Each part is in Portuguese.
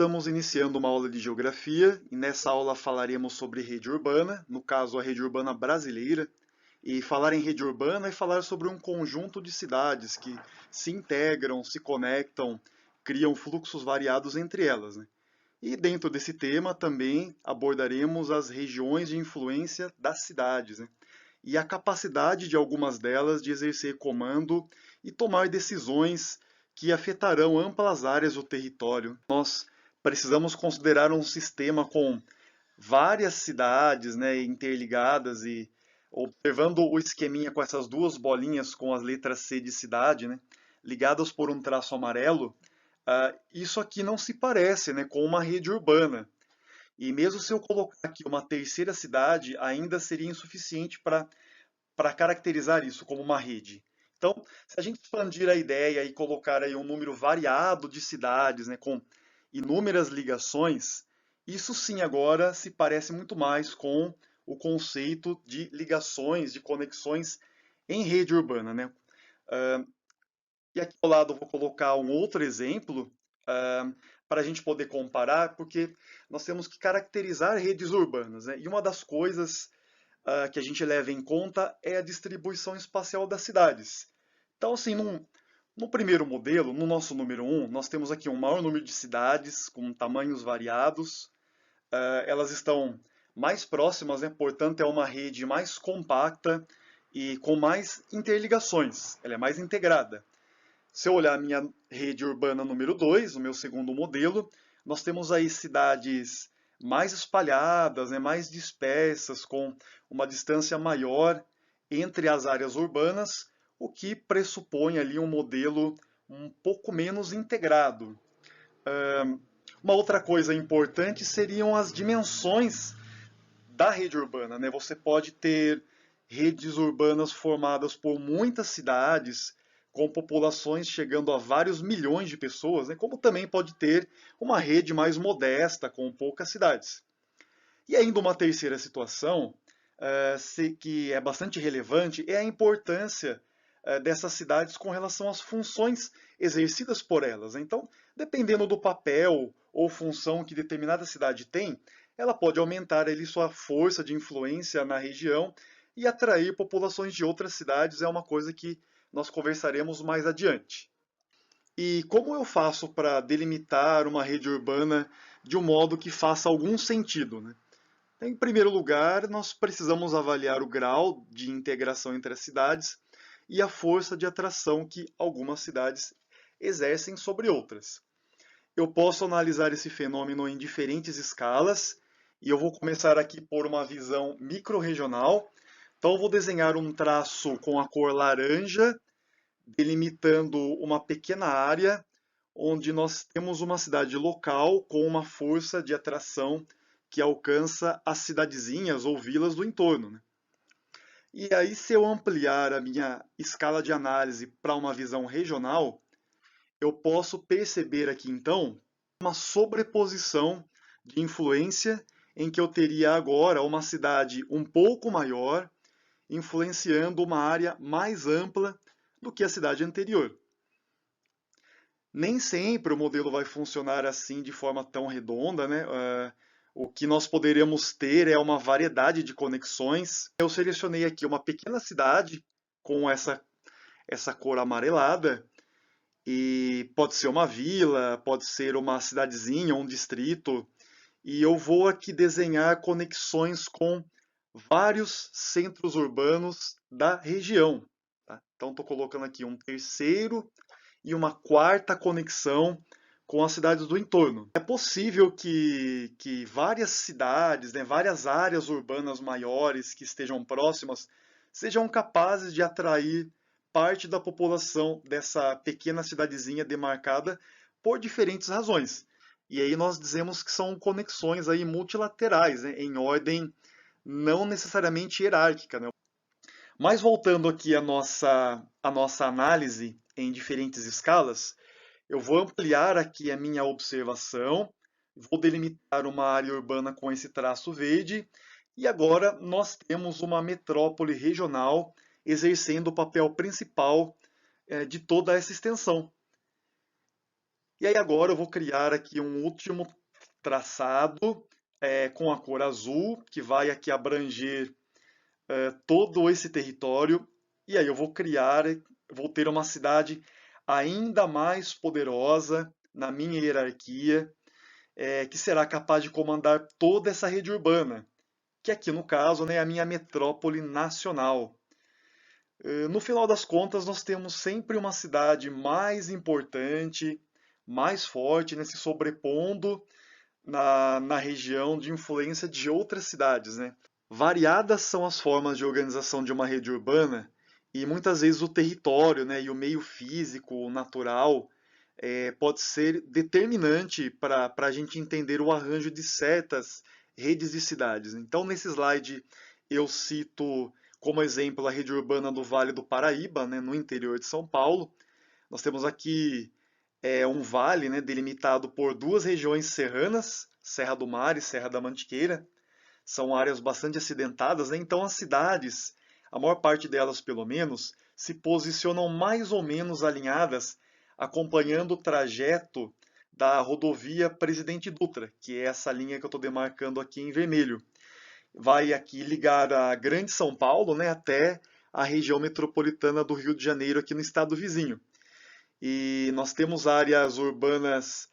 estamos iniciando uma aula de geografia e nessa aula falaremos sobre rede urbana, no caso a rede urbana brasileira. E falar em rede urbana é falar sobre um conjunto de cidades que se integram, se conectam, criam fluxos variados entre elas, né? E dentro desse tema também abordaremos as regiões de influência das cidades, né? E a capacidade de algumas delas de exercer comando e tomar decisões que afetarão amplas áreas do território. Nós precisamos considerar um sistema com várias cidades, né, interligadas e observando o esqueminha com essas duas bolinhas com as letras C de cidade, né, ligadas por um traço amarelo, isso aqui não se parece, né, com uma rede urbana. E mesmo se eu colocar aqui uma terceira cidade, ainda seria insuficiente para caracterizar isso como uma rede. Então, se a gente expandir a ideia e colocar aí um número variado de cidades, né, com inúmeras ligações, isso sim agora se parece muito mais com o conceito de ligações, de conexões em rede urbana, né? E aqui ao lado eu vou colocar um outro exemplo para a gente poder comparar, porque nós temos que caracterizar redes urbanas, né? E uma das coisas que a gente leva em conta é a distribuição espacial das cidades. Então, assim, no primeiro modelo, no nosso número 1, nós temos aqui um maior número de cidades com tamanhos variados. Elas estão mais próximas, né? Portanto, é uma rede mais compacta e com mais interligações. Ela é mais integrada. Se eu olhar a minha rede urbana número 2, o meu segundo modelo, nós temos aí cidades mais espalhadas, né, mais dispersas, com uma distância maior entre as áreas urbanas, o que pressupõe ali um modelo um pouco menos integrado. Uma outra coisa importante seriam as dimensões da rede urbana, né? Você pode ter redes urbanas formadas por muitas cidades, com populações chegando a vários milhões de pessoas, né? Como também pode ter uma rede mais modesta, com poucas cidades. E ainda uma terceira situação, que é bastante relevante, é a importância dessas cidades com relação às funções exercidas por elas. Então, dependendo do papel ou função que determinada cidade tem, ela pode aumentar ali sua força de influência na região e atrair populações de outras cidades, é uma coisa que nós conversaremos mais adiante. E como eu faço para delimitar uma rede urbana de um modo que faça algum sentido, né? Em primeiro lugar, nós precisamos avaliar o grau de integração entre as cidades e a força de atração que algumas cidades exercem sobre outras. Eu posso analisar esse fenômeno em diferentes escalas, e eu vou começar aqui por uma visão microrregional. Então, eu vou desenhar um traço com a cor laranja, delimitando uma pequena área onde nós temos uma cidade local com uma força de atração que alcança as cidadezinhas ou vilas do entorno, né? E aí, se eu ampliar a minha escala de análise para uma visão regional, eu posso perceber aqui então uma sobreposição de influência em que eu teria agora uma cidade um pouco maior influenciando uma área mais ampla do que a cidade anterior. Nem sempre o modelo vai funcionar assim de forma tão redonda, né? O que nós poderíamos ter é uma variedade de conexões. Eu selecionei aqui uma pequena cidade com essa cor amarelada, e pode ser uma vila, pode ser uma cidadezinha, um distrito, e eu vou aqui desenhar conexões com vários centros urbanos da região. Tá? Então, estou colocando aqui um terceiro e uma quarta conexão com as cidades do entorno. É possível que várias cidades, né, várias áreas urbanas maiores que estejam próximas, sejam capazes de atrair parte da população dessa pequena cidadezinha demarcada por diferentes razões. E aí nós dizemos que são conexões aí multilaterais, né, em ordem não necessariamente hierárquica, né? Mas voltando aqui à nossa análise em diferentes escalas, eu vou ampliar aqui a minha observação, vou delimitar uma área urbana com esse traço verde, e agora nós temos uma metrópole regional exercendo o papel principal de toda essa extensão. E aí agora eu vou criar aqui um último traçado com a cor azul, que vai aqui abranger todo esse território. E aí eu vou ter uma cidade ainda mais poderosa na minha hierarquia, que será capaz de comandar toda essa rede urbana, que aqui no caso, né, é a minha metrópole nacional. No final das contas, nós temos sempre uma cidade mais importante, mais forte, né, se sobrepondo na região de influência de outras cidades, né? Variadas são as formas de organização de uma rede urbana e muitas vezes o território, né, e o meio físico, o natural, pode ser determinante para a gente entender o arranjo de certas redes de cidades. Então, nesse slide, eu cito como exemplo a rede urbana do Vale do Paraíba, né, no interior de São Paulo. Nós temos aqui um vale, né, delimitado por duas regiões serranas, Serra do Mar e Serra da Mantiqueira. São áreas bastante acidentadas, né? Então as cidades, a maior parte delas pelo menos, se posicionam mais ou menos alinhadas, acompanhando o trajeto da rodovia Presidente Dutra, que é essa linha que eu estou demarcando aqui em vermelho. Vai aqui ligar a Grande São Paulo, né, até a região metropolitana do Rio de Janeiro, aqui no estado vizinho. E nós temos áreas urbanas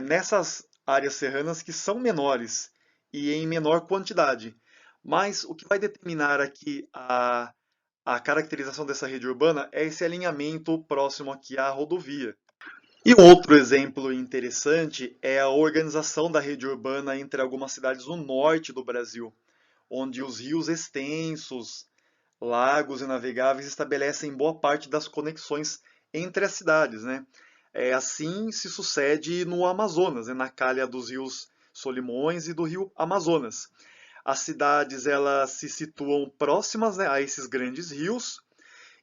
nessas áreas serranas que são menores e em menor quantidade. Mas o que vai determinar aqui a caracterização dessa rede urbana é esse alinhamento próximo aqui à rodovia. E um outro exemplo interessante é a organização da rede urbana entre algumas cidades no norte do Brasil, onde os rios extensos, lagos e navegáveis estabelecem boa parte das conexões entre as cidades, né? Assim se sucede no Amazonas, né? Na calha dos rios Solimões e do rio Amazonas. As cidades elas se situam próximas, né, a esses grandes rios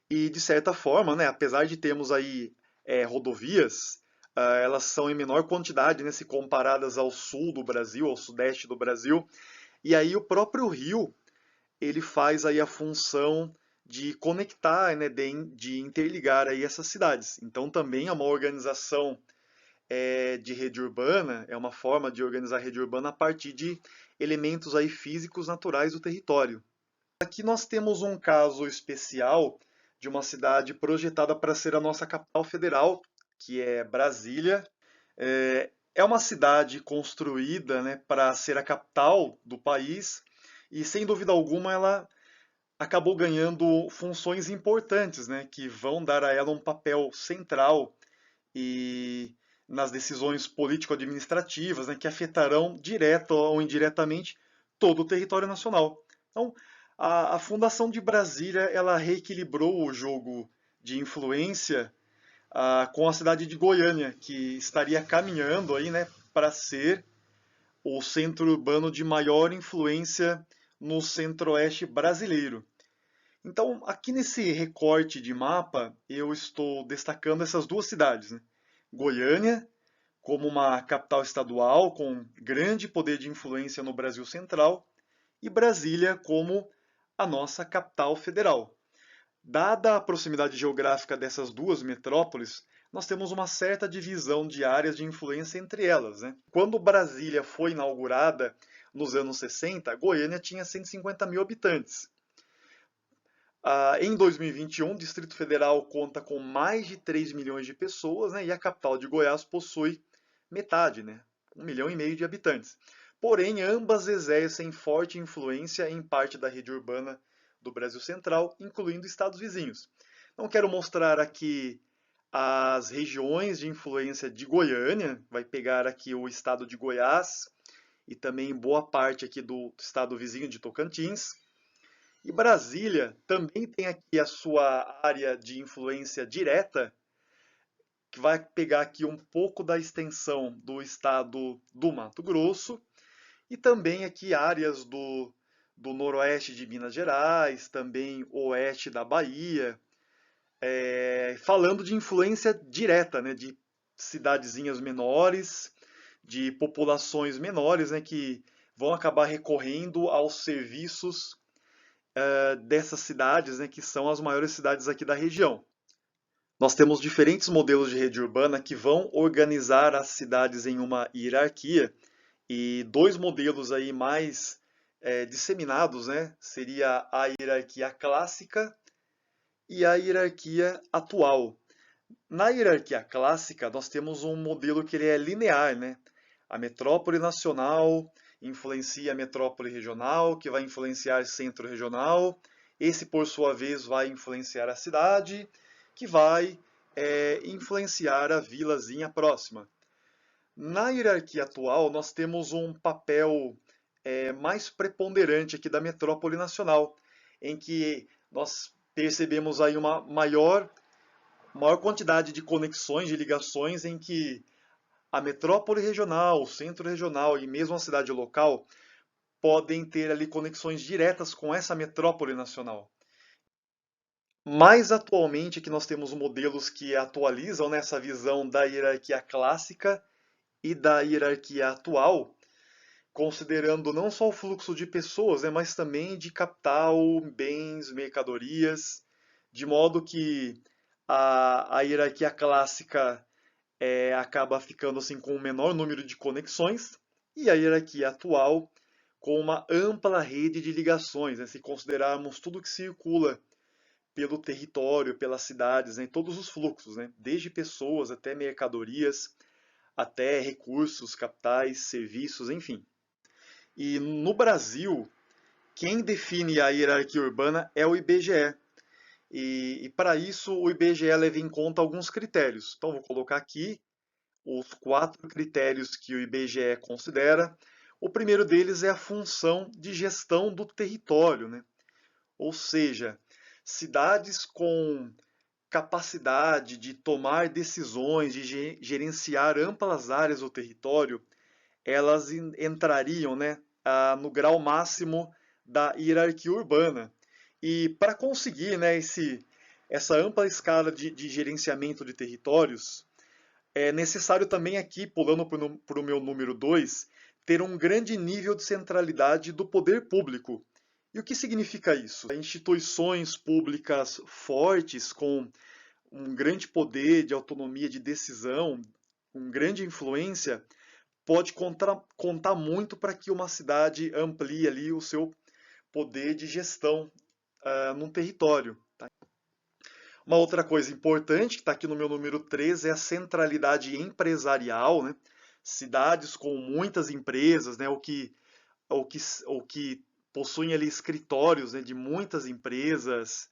e de certa forma, né, apesar de termos aí rodovias, elas são em menor quantidade, né, se comparadas ao sul do Brasil, ao sudeste do Brasil. E aí o próprio rio ele faz aí a função de conectar, né, de interligar aí essas cidades. Então também é uma organização de rede urbana, é uma forma de organizar a rede urbana a partir de elementos aí físicos naturais do território. Aqui nós temos um caso especial de uma cidade projetada para ser a nossa capital federal, que é Brasília. É uma cidade construída, né, para ser a capital do país e, sem dúvida alguma, ela acabou ganhando funções importantes, né, que vão dar a ela um papel central e nas decisões político-administrativas, né, que afetarão direta ou indiretamente todo o território nacional. Então, a fundação de Brasília ela reequilibrou o jogo de influência com a cidade de Goiânia, que estaria caminhando aí, né, para ser o centro urbano de maior influência no centro-oeste brasileiro. Então, aqui nesse recorte de mapa, eu estou destacando essas duas cidades, né? Goiânia, como uma capital estadual com grande poder de influência no Brasil Central, e Brasília como a nossa capital federal. Dada a proximidade geográfica dessas duas metrópoles, nós temos uma certa divisão de áreas de influência entre elas, né? Quando Brasília foi inaugurada nos anos 60, Goiânia tinha 150 mil habitantes. Em 2021, o Distrito Federal conta com mais de 3 milhões de pessoas, né, e a capital de Goiás possui metade, né, 1,5 milhão de habitantes. Porém, ambas exercem forte influência em parte da rede urbana do Brasil Central, incluindo estados vizinhos. Então, quero mostrar aqui as regiões de influência de Goiânia, vai pegar aqui o estado de Goiás e também boa parte aqui do estado vizinho de Tocantins. E Brasília também tem aqui a sua área de influência direta, que vai pegar aqui um pouco da extensão do estado do Mato Grosso e também aqui áreas do noroeste de Minas Gerais, também oeste da Bahia, falando de influência direta, né, de cidadezinhas menores, de populações menores, né, que vão acabar recorrendo aos serviços dessas cidades, né, que são as maiores cidades aqui da região. Nós temos diferentes modelos de rede urbana que vão organizar as cidades em uma hierarquia, e dois modelos aí mais disseminados, né, seria a hierarquia clássica e a hierarquia atual. Na hierarquia clássica, nós temos um modelo que ele é linear, né? A metrópole nacional influencia a metrópole regional, que vai influenciar centro regional. Esse, por sua vez, vai influenciar a cidade, que vai influenciar a vilazinha próxima. Na hierarquia atual, nós temos um papel mais preponderante aqui da metrópole nacional, em que nós percebemos aí uma maior quantidade de conexões, de ligações, em que a metrópole regional, o centro regional e mesmo a cidade local podem ter ali conexões diretas com essa metrópole nacional. Mais atualmente que nós temos modelos que atualizam nessa visão da hierarquia clássica e da hierarquia atual, considerando não só o fluxo de pessoas, né, mas também de capital, bens, mercadorias, de modo que a hierarquia clássica acaba ficando assim com um menor número de conexões e a hierarquia atual com uma ampla rede de ligações, né, se considerarmos tudo que circula pelo território, pelas cidades, né, todos os fluxos, né, desde pessoas até mercadorias, até recursos, capitais, serviços, enfim. E no Brasil, quem define a hierarquia urbana é o IBGE. E para isso, o IBGE leva em conta alguns critérios. Então, vou colocar aqui os 4 critérios que o IBGE considera. O primeiro deles é a função de gestão do território, né? Ou seja, cidades com capacidade de tomar decisões, de gerenciar amplas áreas do território, elas entrariam, né, no grau máximo da hierarquia urbana. E para conseguir, né, essa ampla escala de gerenciamento de territórios, é necessário também aqui, pulando para o meu número 2, ter um grande nível de centralidade do poder público. E o que significa isso? Instituições públicas fortes, com um grande poder de autonomia de decisão, com grande influência, pode contar muito para que uma cidade amplie ali o seu poder de gestão num território. Tá? Uma outra coisa importante, que está aqui no meu número 3, é a centralidade empresarial, né? Cidades com muitas empresas, né? ou que possuem ali escritórios, né, de muitas empresas,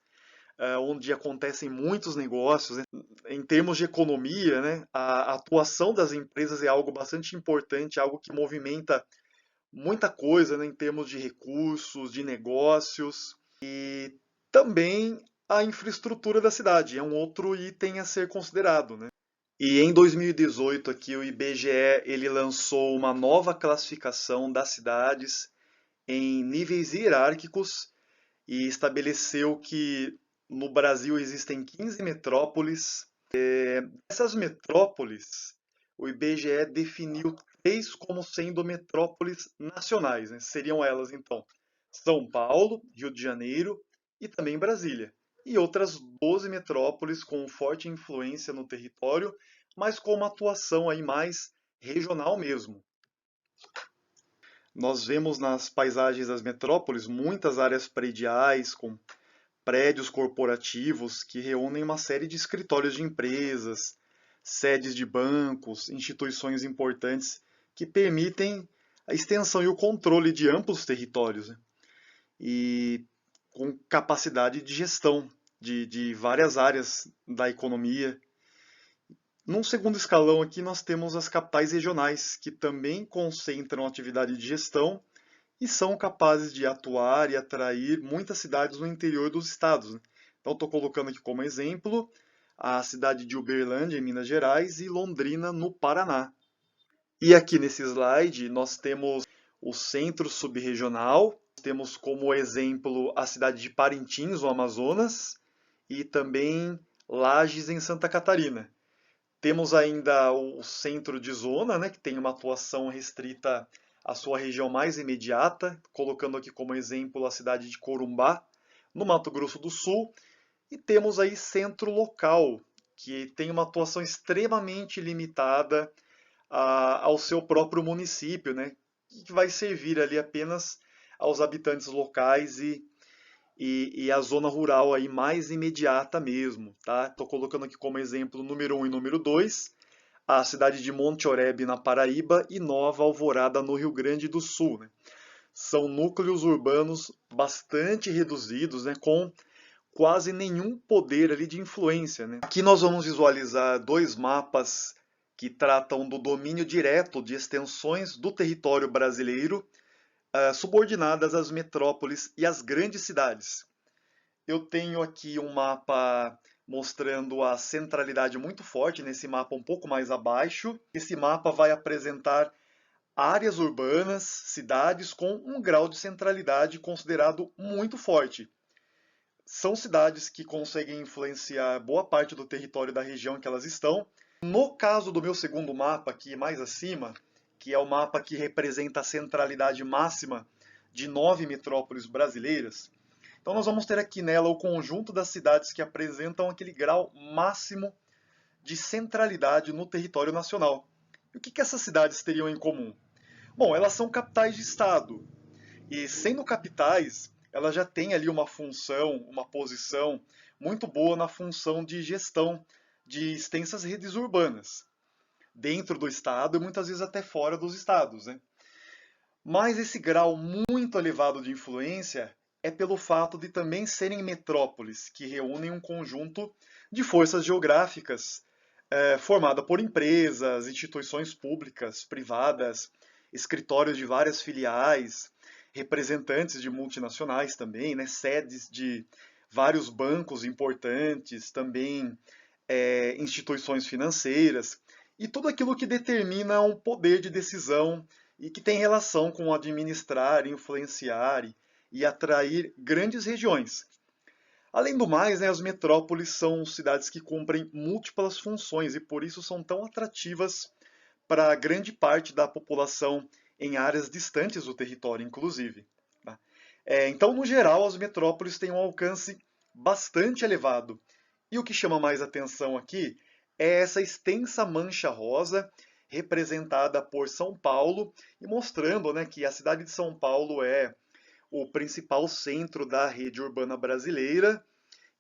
onde acontecem muitos negócios, né? Em termos de economia, né, a atuação das empresas é algo bastante importante, algo que movimenta muita coisa, né, em termos de recursos, de negócios. E também a infraestrutura da cidade é um outro item a ser considerado, né? E em 2018 aqui o IBGE ele lançou uma nova classificação das cidades em níveis hierárquicos e estabeleceu que no Brasil existem 15 metrópoles. Essas metrópoles, o IBGE definiu 3 como sendo metrópoles nacionais, né? Seriam elas, então, São Paulo, Rio de Janeiro e também Brasília. E outras 12 metrópoles com forte influência no território, mas com uma atuação aí mais regional mesmo. Nós vemos nas paisagens das metrópoles muitas áreas prediais com prédios corporativos que reúnem uma série de escritórios de empresas, sedes de bancos, instituições importantes que permitem a extensão e o controle de amplos territórios, né? E com capacidade de gestão de várias áreas da economia. Num segundo escalão aqui nós temos as capitais regionais, que também concentram atividade de gestão e são capazes de atuar e atrair muitas cidades no interior dos estados, né? Então, estou colocando aqui como exemplo a cidade de Uberlândia, em Minas Gerais, e Londrina, no Paraná. E aqui nesse slide nós temos o centro subregional, temos como exemplo a cidade de Parintins, no Amazonas, e também Lages, em Santa Catarina. Temos ainda o centro de zona, né, que tem uma atuação restrita à sua região mais imediata, colocando aqui como exemplo a cidade de Corumbá, no Mato Grosso do Sul. E temos aí centro local, que tem uma atuação extremamente limitada ao seu próprio município, né? Que vai servir ali apenas aos habitantes locais e a zona rural aí mais imediata mesmo, tá? Estou colocando aqui como exemplo número 1 e número 2, a cidade de Monte Oreb, na Paraíba, e Nova Alvorada, no Rio Grande do Sul, né? São núcleos urbanos bastante reduzidos, né, com quase nenhum poder ali de influência, né? Aqui nós vamos visualizar dois mapas que tratam do domínio direto de extensões do território brasileiro, subordinadas às metrópoles e às grandes cidades. Eu tenho aqui um mapa mostrando a centralidade muito forte, nesse mapa um pouco mais abaixo. Esse mapa vai apresentar áreas urbanas, cidades com um grau de centralidade considerado muito forte. São cidades que conseguem influenciar boa parte do território da região em que elas estão. No caso do meu segundo mapa, aqui mais acima, que é o mapa que representa a centralidade máxima de 9 metrópoles brasileiras, então nós vamos ter aqui nela o conjunto das cidades que apresentam aquele grau máximo de centralidade no território nacional. E o que essas cidades teriam em comum? Bom, elas são capitais de estado, e sendo capitais, elas já têm ali uma função, uma posição muito boa na função de gestão de extensas redes urbanas, dentro do estado e muitas vezes até fora dos estados, né? Mas esse grau muito elevado de influência é pelo fato de também serem metrópoles, que reúnem um conjunto de forças geográficas formada por empresas, instituições públicas, privadas, escritórios de várias filiais, representantes de multinacionais também, né, sedes de vários bancos importantes, também instituições financeiras, e tudo aquilo que determina um poder de decisão e que tem relação com administrar, influenciar e atrair grandes regiões. Além do mais, né, as metrópoles são cidades que cumprem múltiplas funções e por isso são tão atrativas para grande parte da população em áreas distantes do território, inclusive. Tá? Então, no geral, as metrópoles têm um alcance bastante elevado. E o que chama mais atenção aqui é essa extensa mancha rosa representada por São Paulo e mostrando, né, que a cidade de São Paulo é o principal centro da rede urbana brasileira,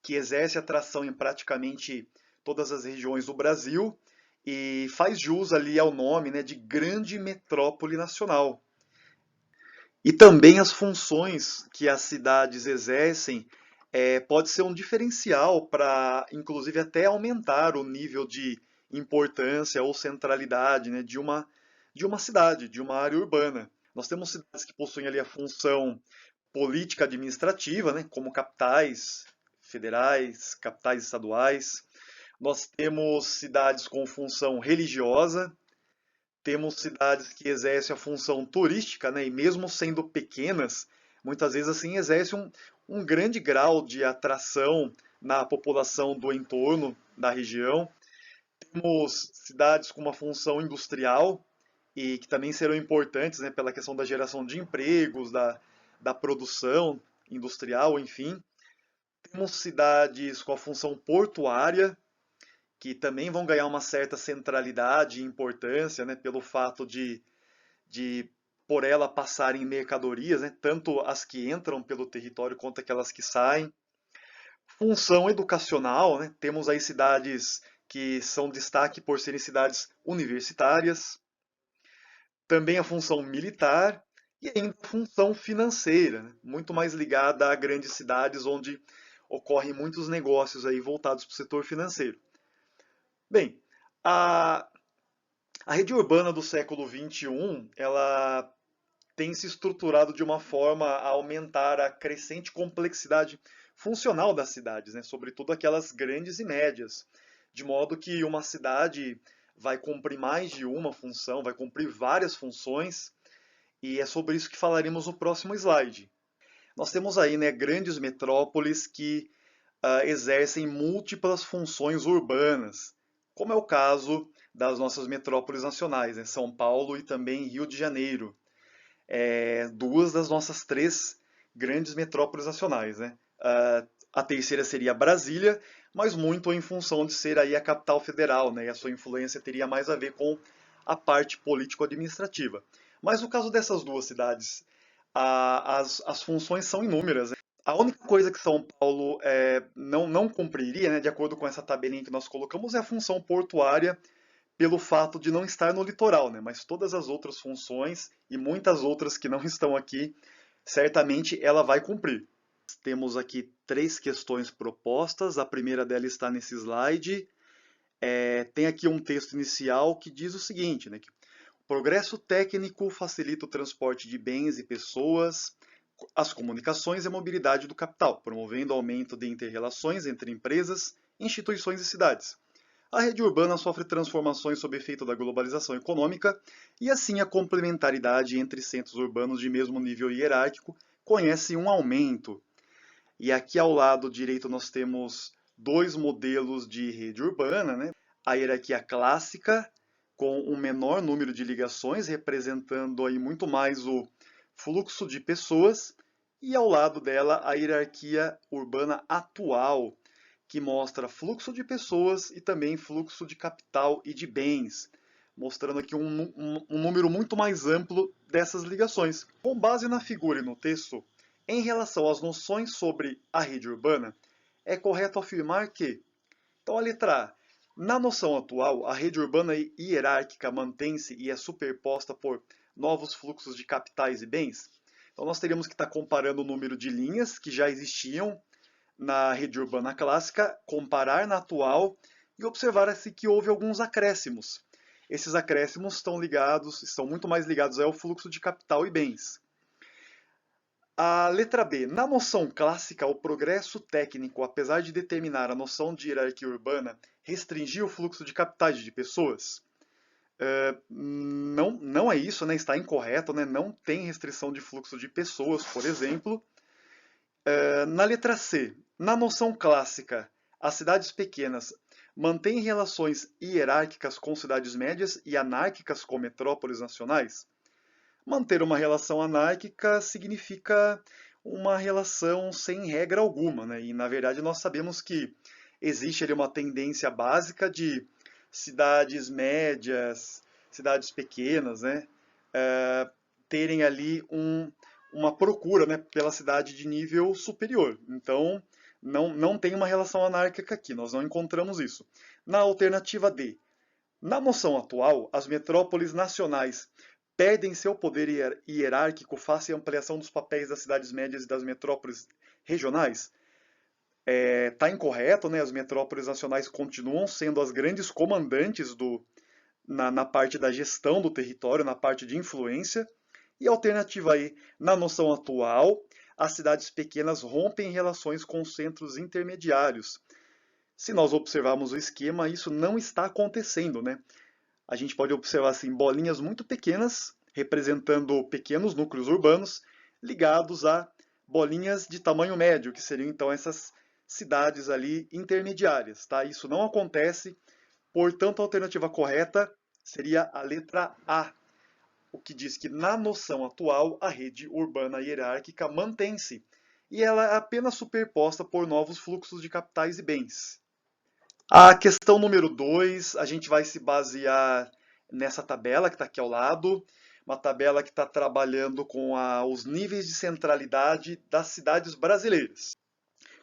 que exerce atração em praticamente todas as regiões do Brasil e faz jus ali ao nome, né, de grande metrópole nacional. E também as funções que as cidades exercem pode ser um diferencial para, inclusive, até aumentar o nível de importância ou centralidade, né, de uma cidade, de uma área urbana. Nós temos cidades que possuem ali a função política administrativa, né, como capitais federais, capitais estaduais. Nós temos cidades com função religiosa, temos cidades que exercem a função turística, né, e mesmo sendo pequenas, muitas vezes assim exercem um grande grau de atração na população do entorno da região. Temos cidades com uma função industrial e que também serão importantes, né, pela questão da geração de empregos, da produção industrial, enfim. Temos cidades com a função portuária, que também vão ganhar uma certa centralidade e importância, né, pelo fato de por ela passarem mercadorias, né, tanto as que entram pelo território quanto aquelas que saem. Função educacional, né, temos aí cidades que são destaque por serem cidades universitárias. Também a função militar e ainda a função financeira, né, muito mais ligada a grandes cidades onde ocorrem muitos negócios aí voltados para o setor financeiro. Bem, a rede urbana do século XXI, ela tem se estruturado de uma forma a aumentar a crescente complexidade funcional das cidades, né? Sobretudo aquelas grandes e médias, de modo que uma cidade vai cumprir mais de uma função, vai cumprir várias funções, e é sobre isso que falaremos no próximo slide. Nós temos aí, né, grandes metrópoles que exercem múltiplas funções urbanas, como é o caso das nossas metrópoles nacionais, né, São Paulo e também Rio de Janeiro. Duas das nossas três grandes metrópoles nacionais, né? A terceira seria Brasília, mas muito em função de ser aí a capital federal, né? E a sua influência teria mais a ver com a parte político-administrativa. Mas no caso dessas duas cidades, as funções são inúmeras, né? A única coisa que São Paulo não cumpriria, né, de acordo com essa tabelinha que nós colocamos, é a função portuária pelo fato de não estar no litoral, né? Mas todas as outras funções e muitas outras que não estão aqui, certamente ela vai cumprir. Temos aqui três questões propostas. A primeira dela está nesse slide. Tem aqui um texto inicial que diz o seguinte, né, que o progresso técnico facilita o transporte de bens e pessoas, as comunicações e a mobilidade do capital, promovendo o aumento de inter-relações entre empresas, instituições e cidades. A rede urbana sofre transformações sob efeito da globalização econômica e assim a complementaridade entre centros urbanos de mesmo nível hierárquico conhece um aumento. E aqui ao lado direito nós temos dois modelos de rede urbana, né? A hierarquia clássica, com um menor número de ligações, representando aí muito mais o fluxo de pessoas, e ao lado dela a hierarquia urbana atual, que mostra fluxo de pessoas e também fluxo de capital e de bens, mostrando aqui um número muito mais amplo dessas ligações. Com base na figura e no texto, em relação às noções sobre a rede urbana, é correto afirmar que, então a letra A, na noção atual, a rede urbana hierárquica mantém-se e é superposta por novos fluxos de capitais e bens. Então nós teríamos que estar comparando o número de linhas que já existiam na rede urbana clássica, comparar na atual e observar se que houve alguns acréscimos. Esses acréscimos estão muito mais ligados ao fluxo de capital e bens. A letra B. Na noção clássica, o progresso técnico, apesar de determinar a noção de hierarquia urbana, restringir o fluxo de capitais de pessoas? Não é isso, né? Está incorreto, né? Não tem restrição de fluxo de pessoas, por exemplo. Na letra C. Na noção clássica, as cidades pequenas mantêm relações hierárquicas com cidades médias e anárquicas com metrópoles nacionais? Manter uma relação anárquica significa uma relação sem regra alguma, né? E na verdade nós sabemos que existe ali uma tendência básica de cidades médias, cidades pequenas, né? Terem ali uma procura, né, pela cidade de nível superior. Então não tem uma relação anárquica aqui, nós não encontramos isso. Na alternativa D, na noção atual, as metrópoles nacionais perdem seu poder hierárquico face à ampliação dos papéis das cidades médias e das metrópoles regionais? Está incorreto, né? As metrópoles nacionais continuam sendo as grandes comandantes na parte da gestão do território, na parte de influência. E a alternativa aí, na noção atual, as cidades pequenas rompem relações com centros intermediários. Se nós observarmos o esquema, isso não está acontecendo, né? A gente pode observar assim, bolinhas muito pequenas, representando pequenos núcleos urbanos, ligados a bolinhas de tamanho médio, que seriam então essas cidades ali intermediárias. Tá? Isso não acontece, portanto a alternativa correta seria a letra A, o que diz que na noção atual a rede urbana hierárquica mantém-se e ela é apenas superposta por novos fluxos de capitais e bens. A questão número 2, a gente vai se basear nessa tabela que está aqui ao lado, uma tabela que está trabalhando com os níveis de centralidade das cidades brasileiras.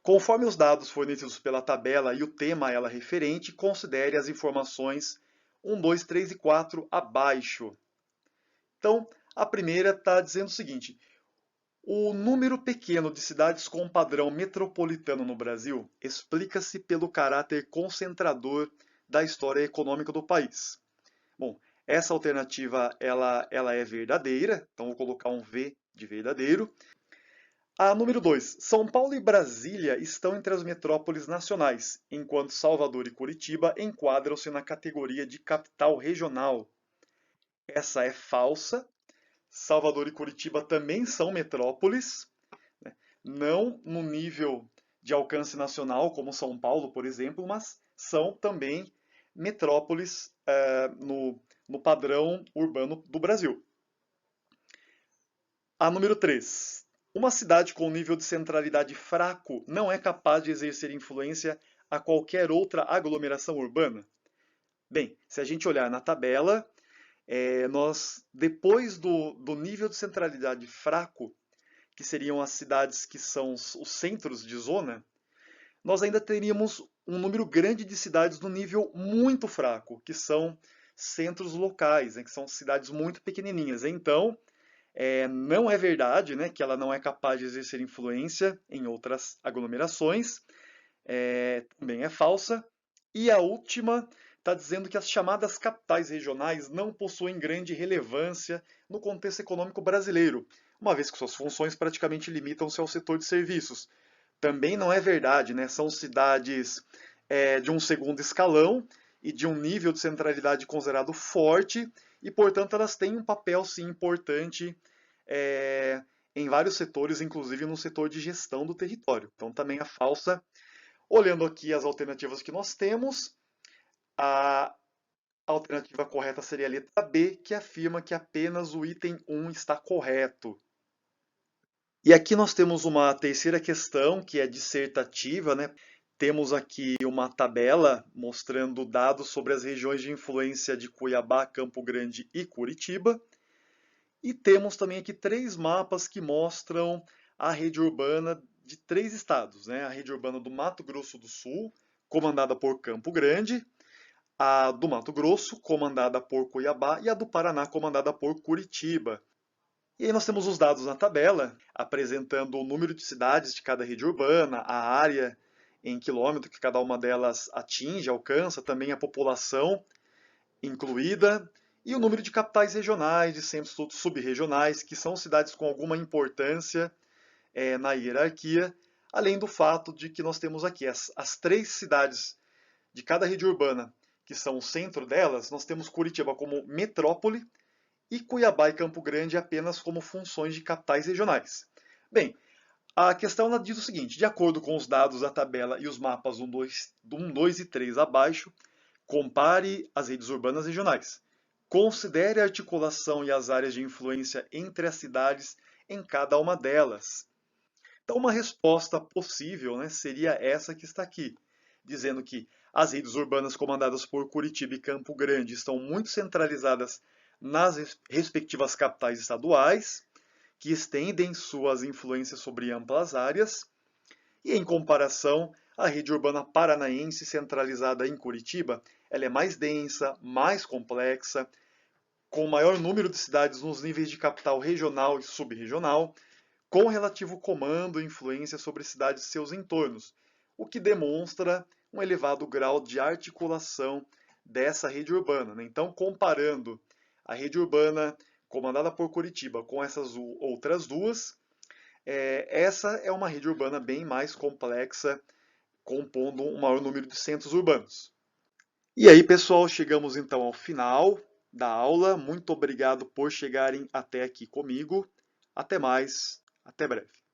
Conforme os dados fornecidos pela tabela e o tema a ela referente, considere as informações 1, 2, 3 e 4 abaixo. Então, a primeira está dizendo o seguinte: o número pequeno de cidades com padrão metropolitano no Brasil explica-se pelo caráter concentrador da história econômica do país. Bom, essa alternativa ela é verdadeira, então vou colocar um V de verdadeiro. A número 2. São Paulo e Brasília estão entre as metrópoles nacionais, enquanto Salvador e Curitiba enquadram-se na categoria de capital regional. Essa é falsa. Salvador e Curitiba também são metrópoles, né? Não no nível de alcance nacional, como São Paulo, por exemplo, mas são também metrópoles no padrão urbano do Brasil. A número 3. Uma cidade com nível de centralidade fraco não é capaz de exercer influência a qualquer outra aglomeração urbana? Bem, se a gente olhar na tabela, depois do nível de centralidade fraco, que seriam as cidades que são os centros de zona, nós ainda teríamos um número grande de cidades no nível muito fraco, que são centros locais, né, que são cidades muito pequenininhas. Então, não é verdade, né, que ela não é capaz de exercer influência em outras aglomerações, também é falsa. E a última está dizendo que as chamadas capitais regionais não possuem grande relevância no contexto econômico brasileiro, uma vez que suas funções praticamente limitam-se ao setor de serviços. Também não é verdade, né? São cidades de um segundo escalão e de um nível de centralidade considerado forte, e, portanto, elas têm um papel, sim, importante em vários setores, inclusive no setor de gestão do território. Então, também é falsa. Olhando aqui as alternativas que nós temos, a alternativa correta seria a letra B, que afirma que apenas o item 1 está correto. E aqui nós temos uma terceira questão, que é dissertativa, né? Temos aqui uma tabela mostrando dados sobre as regiões de influência de Cuiabá, Campo Grande e Curitiba. E temos também aqui 3 mapas que mostram a rede urbana de 3 estados, né? A rede urbana do Mato Grosso do Sul, comandada por Campo Grande, a do Mato Grosso, comandada por Cuiabá, e a do Paraná, comandada por Curitiba. E aí nós temos os dados na tabela, apresentando o número de cidades de cada rede urbana, a área em quilômetro que cada uma delas atinge, alcança, também a população incluída, e o número de capitais regionais, de centros subregionais, que são cidades com alguma importância na hierarquia, além do fato de que nós temos aqui as 3 cidades de cada rede urbana, que são o centro delas. Nós temos Curitiba como metrópole e Cuiabá e Campo Grande apenas como funções de capitais regionais. Bem, a questão ela diz o seguinte: de acordo com os dados da tabela e os mapas 1, 2 e 3 abaixo, compare as redes urbanas regionais. Considere a articulação e as áreas de influência entre as cidades em cada uma delas. Então, uma resposta possível, né, seria essa que está aqui, dizendo que as redes urbanas comandadas por Curitiba e Campo Grande estão muito centralizadas nas respectivas capitais estaduais, que estendem suas influências sobre amplas áreas, e em comparação, a rede urbana paranaense centralizada em Curitiba, ela é mais densa, mais complexa, com maior número de cidades nos níveis de capital regional e subregional, com relativo comando e influência sobre cidades e seus entornos, o que demonstra um elevado grau de articulação dessa rede urbana, né? Então, comparando a rede urbana comandada por Curitiba com essas outras duas, essa é uma rede urbana bem mais complexa, compondo um maior número de centros urbanos. E aí, pessoal, chegamos então ao final da aula. Muito obrigado por chegarem até aqui comigo. Até mais, até breve.